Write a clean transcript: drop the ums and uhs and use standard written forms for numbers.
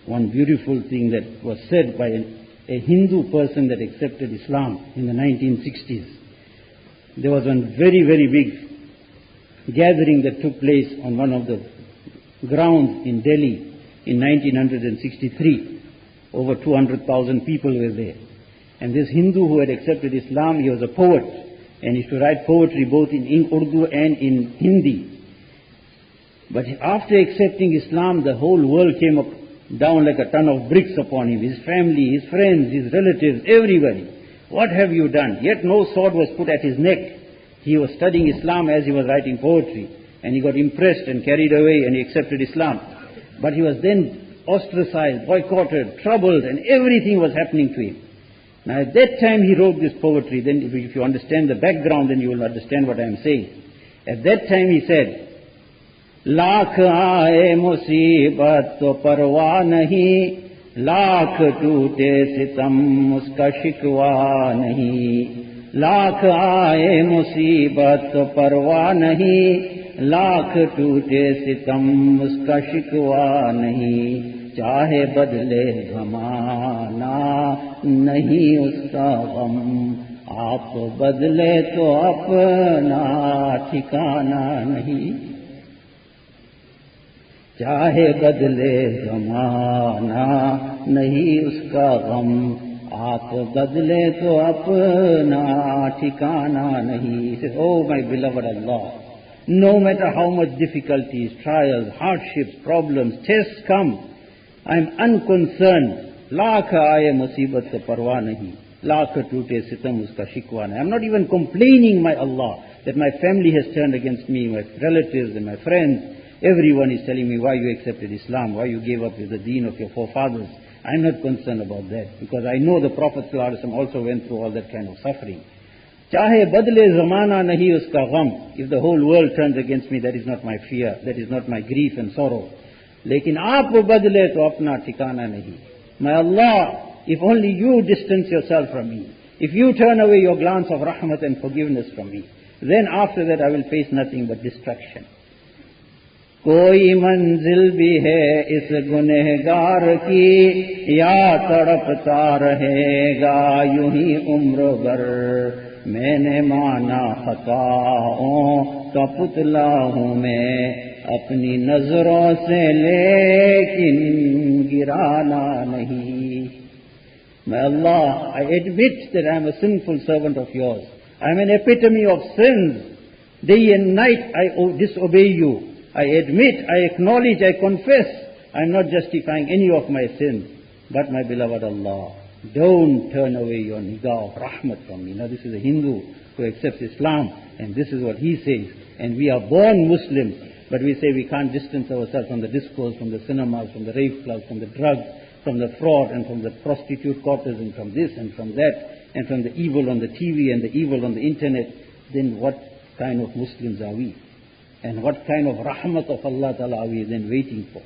one beautiful thing that was said by a Hindu person that accepted Islam in the 1960s. There was one very, very big gathering that took place on one of the grounds in Delhi in 1963. Over 200,000 people were there. And this Hindu who had accepted Islam, he was a poet, and he used to write poetry both in Urdu and in Hindi. But after accepting Islam, the whole world came up down like a ton of bricks upon him, his family, his friends, his relatives, everybody. What have you done? Yet no sword was put at his neck. He was studying Islam as he was writing poetry, and he got impressed and carried away and he accepted Islam. But he was then ostracized, boycotted, troubled, and everything was happening to him. Now at that time he wrote this poetry. Then if you understand the background, then you will understand what I am saying. At that time he said, lakh आए मुसीबत तो परवाह नहीं, लाख टूटे सितम उसका शिकवा नहीं, लाख आए मुसीबत तो परवाह नहीं, लाख टूटे सितम उसका शिकवा नहीं, चाहे बदले ज़माना नहीं उसका गम, आप बदले तो अपना ठिकाना नहीं, चाहे बदले ज़माना नहीं उसका गम, आप बदले तो अपना ठिकाना नहीं. He says, oh my beloved Allah, no matter how much difficulties, trials, hardships, problems, tests come, I am unconcerned. Lakh आए मुसीबत तो परवाह नहीं, लाख टूटे सितम उसका शिकवा नहीं. I am not even complaining, my Allah, that my family has turned against me, my relatives and my friends. Everyone is telling me why you accepted Islam, why you gave up the deen of your forefathers. I am not concerned about that, because I know the Prophet ﷺ also went through all that kind of suffering. Chahe badle zamana nahi uska gham. If the whole world turns against me, that is not my fear, that is not my grief and sorrow. Lekin aap badle to apna ठिकाना nahi. My Allah, if only you distance yourself from me, if you turn away your glance of rahmat and forgiveness from me, then after that I will face nothing but destruction. कोई मंजिल भी है इस गुनहगार की, या तड़पता रहेगा यूं ही उम्र भर, मैंने माना खताओं का पुतला हूँ मैं, अपनी नजरों से लेकिन गिराना नहीं. My Allah, I admit that I am a sinful servant of yours. I am an epitome of sins. Day and night I disobey you. I admit, I acknowledge, I confess, I am not justifying any of my sins. But my beloved Allah, don't turn away your nigah of rahmat from me. Now this is a Hindu who accepts Islam, and this is what he says. And we are born Muslims, but we say we can't distance ourselves from the discourse, from the cinemas, from the rave clubs, from the drugs, from the fraud, and from the prostitute quarters, and from this and from that, and from the evil on the TV and the evil on the internet. Then what kind of Muslims are we? And what kind of rahmat of Allah Ta'ala are we then waiting for?